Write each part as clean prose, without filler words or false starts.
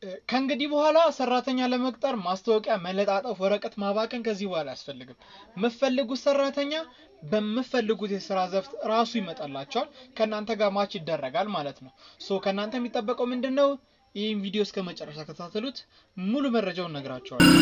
ከእንግዲህ በኋላ ሰራተኛ ለመቅጠር ማስታወቂያ መለጣጠፍ ወረቀት ማባከን ከዚህ በኋላ አያስፈልግም። የምትፈልጉት ሰራተኛ በምትፈልጉት የሥራ ዘርፍ ራሱ ይመጣላችኋል ከናንተ ጋር ማች ይደረጋል ማለት ነው። ከናንተ የሚጠበቀው ምንድነው? ይሄን ቪዲዮ እስከ መጨረሻ ተከታተሉት ሙሉ መረጃውን ነግራችኋለሁ።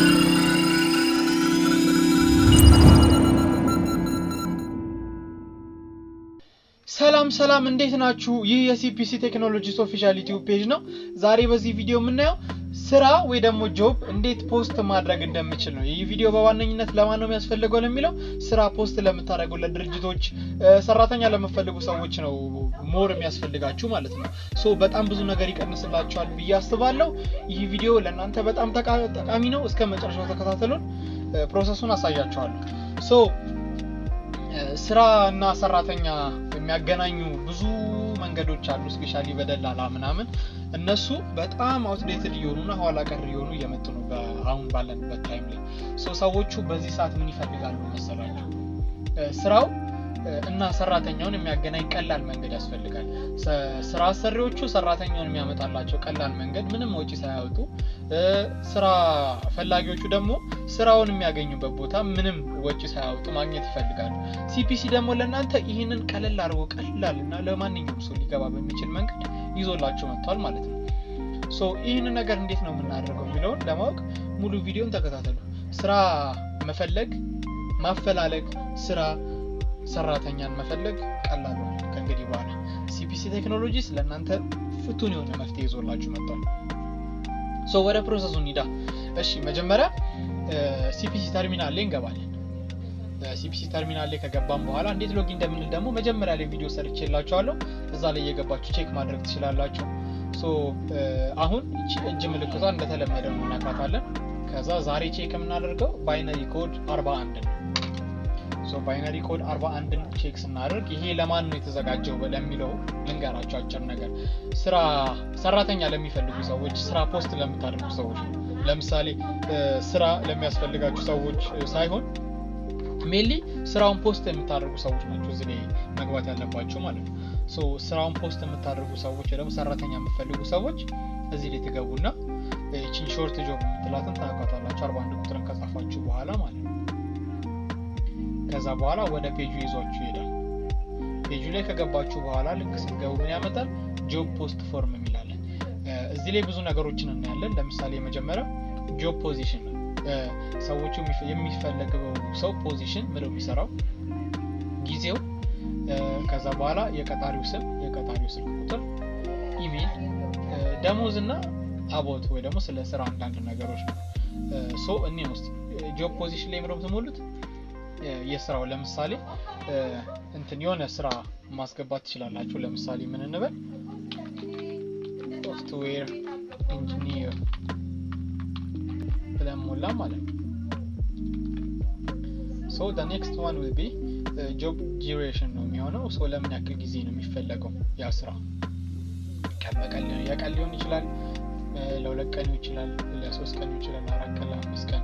ሰላም እንዴት ናችሁ? ይህ የሲፒሲ ቴክኖሎጂስ ኦፊሻል ዩቲዩብ ፔጅ ነው። ዛሬ በዚህ ቪዲዮ የምናየው ስራ ወይ ደግሞ ጆብ እንዴት ፖስት ማድረግ እንደምችል ነው። ይህ ቪዲዮ በዋነኝነት ለማን ነው የሚያስፈልገው ለሚለው ስራ ፖስት ለምታደርጉ ለድርጅቶች፣ ሰራተኛ ለምትፈልጉ ሰዎች ነው ሞር የሚያስፈልጋችሁ ማለት ነው። በጣም ብዙ ነገር ይቀንስላችኋል ብዬ አስባለሁ። ይህ ቪዲዮ ለእናንተ በጣም ጠቃሚ ነው። እስከ መጨረሻው ተከታተሉን፣ ፕሮሰሱን አሳያችኋለሁ። ስራ እና ሰራተኛ የሚያገናኙ ብዙ መንገዶች አሉ። ስፔሻሊ በደላላ ምናምን እነሱ በጣም አውትዴትድ እየሆኑና ኋላ ቀር እየሆኑ እየመጡ ነው አሁን ባለንበት ታይም ላይ። ሰዎቹ በዚህ ሰዓት ምን ይፈልጋሉ መሰላችሁ? ስራው እና ሰራተኛውን የሚያገናኝ ቀላል መንገድ ያስፈልጋል። ስራ አሰሪዎቹ ሰራተኛውን የሚያመጣላቸው ቀላል መንገድ ምንም ወጪ ሳያወጡ፣ ስራ ፈላጊዎቹ ደግሞ ስራውን የሚያገኙበት ቦታ ምንም ወጪ ሳያወጡ ማግኘት ይፈልጋሉ። ሲፒሲ ደግሞ ለእናንተ ይህንን ቀለል አድርጎ ቀላልና ለማንኛውም ሰው ሊገባ በሚችል መንገድ ይዞላችሁ መጥቷል ማለት ነው። ይህንን ነገር እንዴት ነው የምናደርገው የሚለውን ለማወቅ ሙሉ ቪዲዮን ተከታተሉ። ስራ መፈለግ፣ ማፈላለግ፣ ስራ ሰራተኛን መፈለግ ቀላል ነው ከእንግዲህ በኋላ። ሲፒሲ ቴክኖሎጂስ ለእናንተ ፍቱን የሆነ መፍትሄ ይዞላችሁ መጥቷል። ወደ ፕሮሰሱ እንሂዳ። እሺ መጀመሪያ ሲፒሲ ተርሚናል ላይ እንገባለን። ሲፒሲ ተርሚናል ላይ ከገባን በኋላ እንዴት ሎጊን እንደምንል ደግሞ መጀመሪያ ላይ ቪዲዮ ሰርቼላችኋለሁ። እዛ ላይ እየገባችሁ ቼክ ማድረግ ትችላላችሁ። አሁን እጅ ምልክቷን እንደተለመደው እናካታለን። ከዛ ዛሬ ቼክ የምናደርገው ባይነሪ ኮድ 41 ነው። ባይነሪ ኮድ 41ን ቼክ ስናደርግ ይሄ ለማን ነው የተዘጋጀው ለሚለው ልንገራችሁ አጭር ነገር። ሰራተኛ ለሚፈልጉ ሰዎች፣ ስራ ፖስት ለምታደርጉ ሰዎች፣ ለምሳሌ ስራ ለሚያስፈልጋችሁ ሰዎች ሳይሆን ሜንሊ ስራውን ፖስት የምታደርጉ ሰዎች ናቸው እዚህ ላይ መግባት ያለባቸው ማለት ነው። ስራውን ፖስት የምታደርጉ ሰዎች ደግሞ ሰራተኛ የምትፈልጉ ሰዎች እዚህ ላይ ትገቡና እቺን ሾርት ጆብ የምትላትን ታውቃታላችሁ 41 ቁጥርን ከጻፋችሁ በኋላ ማለት ነው። ከዛ በኋላ ወደ ፔጁ ይዟችሁ ይሄዳል። ፔጁ ላይ ከገባችሁ በኋላ ልክ ስትገቡ ምን ያመጣል? ጆብ ፖስት ፎርም የሚላል። እዚህ ላይ ብዙ ነገሮችን እናያለን። ለምሳሌ የመጀመሪያው ጆብ ፖዚሽን ነው። ሰዎቹ የሚፈልገው ሰው ፖዚሽን ምንድነው የሚሰራው፣ ጊዜው፣ ከዛ በኋላ የቀጣሪው ስም፣ የቀጣሪው ስልክ ቁጥር፣ ኢሜል፣ ደሞዝ እና አቦት ወይ ደግሞ ስለ ስራ አንዳንድ ነገሮች ነው። እኔ ውስጥ ጆብ ፖዚሽን ላይ ምንድነው የምትሞሉት? የስራው ለምሳሌ የሆነ ስራ ማስገባት ትችላላችሁ። ለምሳሌ ምን እንበል? ሶፍትዌር ኢንጂኒር ብለን ሞላ ማለት ነው። the next one will be job duration ነው የሚሆነው። ለምን ያክል ጊዜ ነው የሚፈለገው ያ ስራ? የቀን ሊሆን ይችላል፣ ለ2 ቀን ይችላል፣ ለ3 ቀን ይችላል፣ ለ4 ቀን፣ ለ5 ቀን።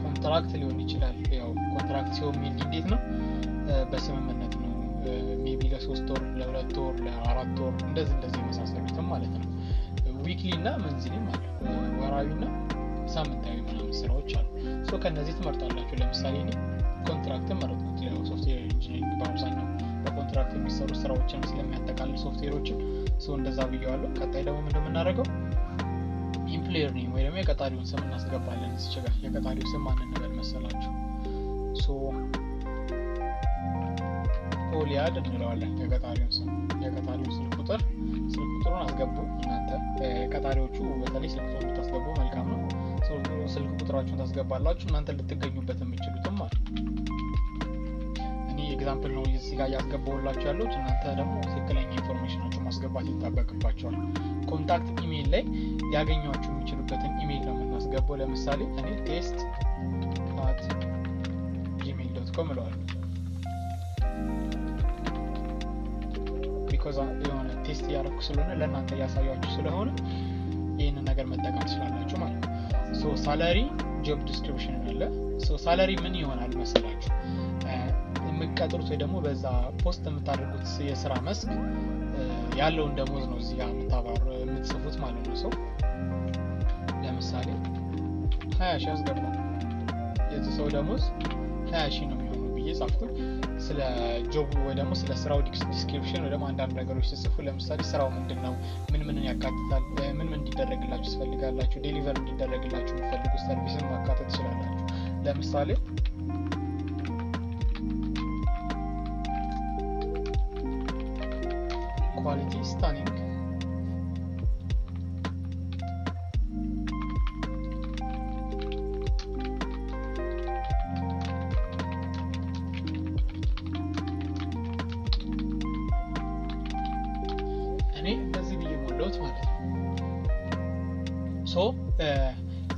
ኮንትራክት ሊሆን ይችላል። ያው ኮንትራክት ሲሆን እንዴት ነው? በስምምነት ነው። ሜቢ ለ3 ወር፣ ለ2 ወር፣ ለ4 ወር እንደዚህ መሳሰሉትም ማለት ነው። ዊክሊ እና መንዝሊ ማለት ወራዊና ሳምንታዊ ምናምን ስራዎች አሉ። ከነዚህ ትመርጣላችሁ። ለምሳሌ እኔ ኮንትራክት መረጥኩት። ያው ሶፍትዌር ኢንጂነሪንግ በአብዛኛው በኮንትራክት የሚሰሩ ስራዎችን ስለሚያጠቃልል ሶፍትዌሮችን እንደዛ ብየዋለሁ። ቀጣይ ደግሞ ምንድነው የምናደርገው? ኢምፕሎየር ኔም ወይ ደግሞ የቀጣሪውን ስም እናስገባለን። እዚህ ጋር የቀጣሪው ስም ማን እንበል መሰላችሁ? ኦሊያድ እንለዋለን የቀጣሪውን ስም። የቀጣሪውን ስልክ ቁጥሩን አስገቡ እናንተ። ቀጣሪዎቹ በተለይ ስልክ ቁጥሩን ታስገቡ መልካም ነው። ስልክ ቁጥራችሁን ታስገባላችሁ እናንተ ልትገኙበት የምትችሉትም ማለት ነው። እኔ ኤግዛምፕል ነው እዚህ ጋር ያስገባውላችሁ ያሉት። እናንተ ደግሞ ትክክለኛ ኢንፎርሜሽናችሁን ማስገባት ይጠበቅባችኋል። ኮንታክት ኢሜል ላይ ሊያገኟችሁ የሚችሉበትን ኢሜል ነው የምናስገባው። ለምሳሌ እኔ test@gmail.com እለዋለሁ። ቢኮዝ የሆነ ቴስት እያደረኩ ስለሆነ ለእናንተ እያሳያችሁ ስለሆነ ይህንን ነገር መጠቀም ትችላላችሁ ማለት ነው። ሳላሪ ጆብ ዲስክሪፕሽን አለ። ሳላሪ ምን ይሆናል መሰላችሁ? የምትቀጥሩት ወይ ደግሞ በዛ ፖስት የምታደርጉት የስራ መስክ ያለውን ደሞዝ ነው እዚህ ጋር የምትጽፉት ማለት ነው። 20,000 ያስገባል። የዚህ ሰው ደሞዝ 20,000 ነው የሚሆነው ብዬ ጻፍኩኝ። ስለ ጆብ ወይ ደግሞ ስለ ስራው ዲስክሪፕሽን ወይ ደግሞ አንዳንድ ነገሮች ሲጽፉ ለምሳሌ ስራው ምንድነው፣ ምን ያካትታል፣ ምን እንዲደረግላችሁ ትፈልጋላችሁ፣ ዴሊቨር እንዲደረግላችሁ የምትፈልጉት ሰርቪስን ማካተት ትችላላችሁ። ለምሳሌ ኳሊቲ ስታኒንግ እኔ እንደዚህ ብዬ ሞላሁት ማለት ነው።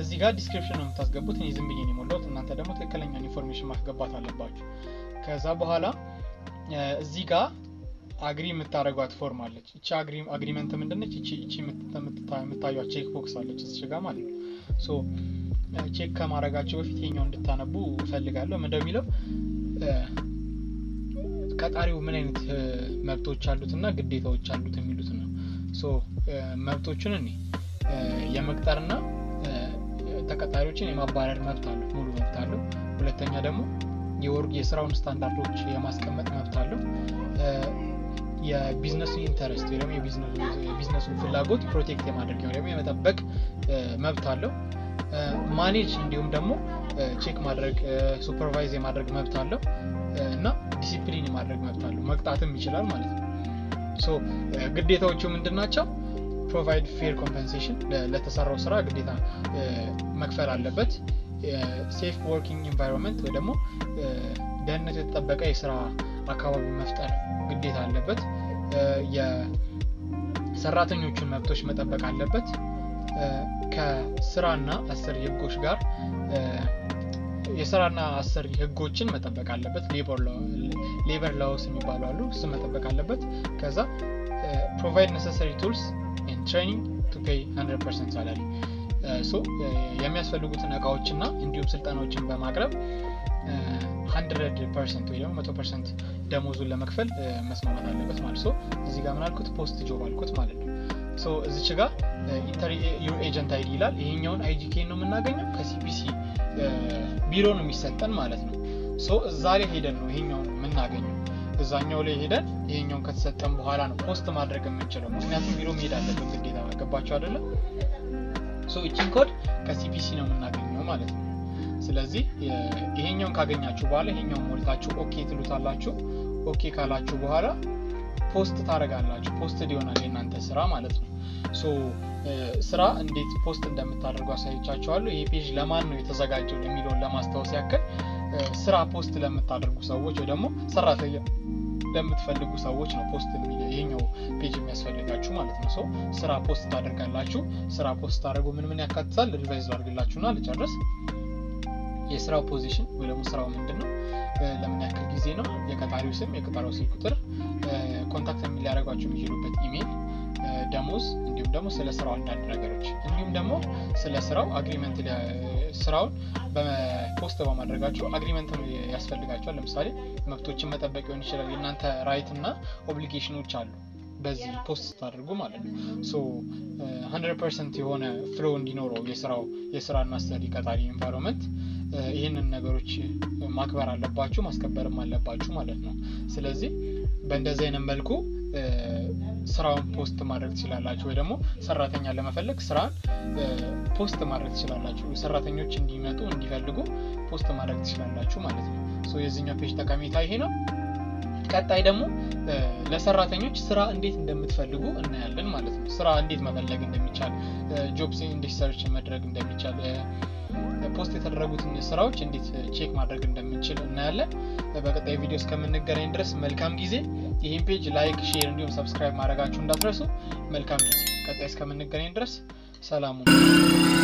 እዚህ ጋር ዲስክሪፕሽን ነው የምታስገቡት። እኔ ዝም ብዬ ነው የሞላሁት። እናንተ ደግሞ ትክክለኛ ኢንፎርሜሽን ማስገባት አለባችሁ። ከዛ በኋላ እዚህ ጋር አግሪ የምታደርጓት ፎርም አለች። እቺ አግሪመንት ምንድነች? እቺ የምታዩት ቼክ ቦክስ አለች እዚህ ጋር ማለት ነው። ቼክ ከማድረጋቸው በፊት ይሄኛው እንድታነቡ ፈልጋለሁ። ምን እንደሚለው ቀጣሪው ምን አይነት መብቶች አሉትና ግዴታዎች አሉት የሚሉት ነው። መብቶቹን እኔ የመቅጠርና ተቀጣሪዎችን የማባረር መብት አለው፣ ሙሉ መብት አለው። ሁለተኛ ደግሞ የስራውን ስታንዳርዶች የማስቀመጥ መብት አለው። የቢዝነሱ ኢንተረስት ወይ ደግሞ የቢዝነሱን ፍላጎት ፕሮቴክት የማድረግ ወይ ደግሞ የመጠበቅ መብት አለው። ማኔጅ እንዲሁም ደግሞ ቼክ ማድረግ ሱፐርቫይዝ የማድረግ መብት አለው እና ዲሲፕሊን የማድረግ መብት አለው። መቅጣትም ይችላል ማለት ነው። ግዴታዎቹ ምንድናቸው? ፕሮቫይድ ፌር ኮምፐንሴሽን፣ ለተሰራው ስራ ግዴታ መክፈል አለበት። ሴፍ ወርኪንግ ኢንቫይሮንመንት ወይ ደግሞ ደህንነቱ የተጠበቀ የስራ አካባቢ መፍጠር ግዴታ አለበት። የሰራተኞቹን መብቶች መጠበቅ አለበት። ከስራና አሰሪ ህጎች ጋር የስራና አሰሪ ህጎችን መጠበቅ አለበት። ሌበር ላውስ የሚባሉ አሉ፣ እሱ መጠበቅ አለበት። ከዛ ፕሮቫይድ ኔሰሰሪ ቱልስ ኤንድ ትሬኒንግ ቱ ፔይ 100% ሳላሪ፣ የሚያስፈልጉትን እቃዎችና እንዲሁም ስልጠናዎችን በማቅረብ 100% ወይ ደግሞ 100% ደሞዙን ለመክፈል መስማማት አለበት ማለት ነው። እዚህ ጋር ምን አልኩት? ፖስት ጆብ አልኩት ማለት ነው። እዚች ጋር ኢንተር ዩር ኤጀንት አይዲ ይላል። ይሄኛውን አይጂኬ ነው የምናገኘው ከሲፒሲ ቢሮ ነው የሚሰጠን ማለት ነው። እዛ ላይ ሄደን ነው ይሄኛውን የምናገኘው። እዛኛው ላይ ሄደን ይሄኛውን ከተሰጠን በኋላ ነው ፖስት ማድረግ የምንችለው። ምክንያቱም ቢሮ መሄድ አለብን ግዴታ። ገባችሁ አይደለ? እቺን ኮድ ከሲፒሲ ነው የምናገኘው ማለት ነው። ስለዚህ ይሄኛውን ካገኛችሁ በኋላ ይሄኛውን ሞልታችሁ ኦኬ ትሉታላችሁ። ኦኬ ካላችሁ በኋላ ፖስት ታደርጋላችሁ። ፖስት ይሆናል የእናንተ ስራ ማለት ነው። ስራ እንዴት ፖስት እንደምታደርጉ አሳይቻችኋለሁ። ይሄ ፔጅ ለማን ነው የተዘጋጀው የሚለውን ለማስታወስ ያክል ስራ ፖስት ለምታደርጉ ሰዎች ወይ ደግሞ ሰራተኛ ለምትፈልጉ ሰዎች ነው ፖስት ይሄኛው ፔጅ የሚያስፈልጋችሁ ማለት ነው። ስራ ፖስት ታደርጋላችሁ። ስራ ፖስት ታደርጉ ምን ያካትታል? ሪቫይዝ አድርግላችሁና ልጨርስ። የስራው ፖዚሽን ወይ ደግሞ ስራው ምንድነው፣ ለምን ያክል ጊዜ ነው፣ የቀጣሪው ስም፣ የቀጣሪው ስልክ ቁጥር፣ ኮንታክት ሊያደርጓችሁ የሚችሉበት ኢሜል፣ ደሞዝ፣ እንዲሁም ደግሞ ስለ ስራው አንዳንድ ነገሮች፣ እንዲሁም ደግሞ ስለ ስራው አግሪመንት፣ ስራውን በፖስት በማድረጋችሁ አግሪመንት ያስፈልጋችኋል። ለምሳሌ መብቶችን መጠበቅ ሊሆን ይችላል። የእናንተ ራይት እና ኦብሊጌሽኖች አሉ በዚህ ፖስት ታደርጉ ማለት ነው። 100% የሆነ ፍሎ እንዲኖረው የስራና አሰሪ ቀጣሪ ኢንቫይሮንመንት ይህንን ነገሮች ማክበር አለባችሁ፣ ማስከበርም አለባችሁ ማለት ነው። ስለዚህ በእንደዚህ አይነት መልኩ ስራውን ፖስት ማድረግ ትችላላችሁ፣ ወይ ደግሞ ሰራተኛ ለመፈለግ ስራን ፖስት ማድረግ ትችላላችሁ። ሰራተኞች እንዲመጡ እንዲፈልጉ ፖስት ማድረግ ትችላላችሁ ማለት ነው። የዚህኛው ፔጅ ጠቀሜታ ይሄ ነው። ቀጣይ ደግሞ ለሰራተኞች ስራ እንዴት እንደምትፈልጉ እናያለን ማለት ነው። ስራ እንዴት መፈለግ እንደሚቻል፣ ጆብስ እንዴት ሰርች ማድረግ እንደሚቻል፣ ፖስት የተደረጉትን ስራዎች እንዴት ቼክ ማድረግ እንደምንችል እናያለን። በቀጣይ ቪዲዮ እስከምንገናኝ ድረስ መልካም ጊዜ። ይህን ፔጅ ላይክ፣ ሼር እንዲሁም ሰብስክራይብ ማድረጋችሁ እንዳትረሱ። መልካም ጊዜ። ቀጣይ እስከምንገናኝ ድረስ ሰላም ሁኑ።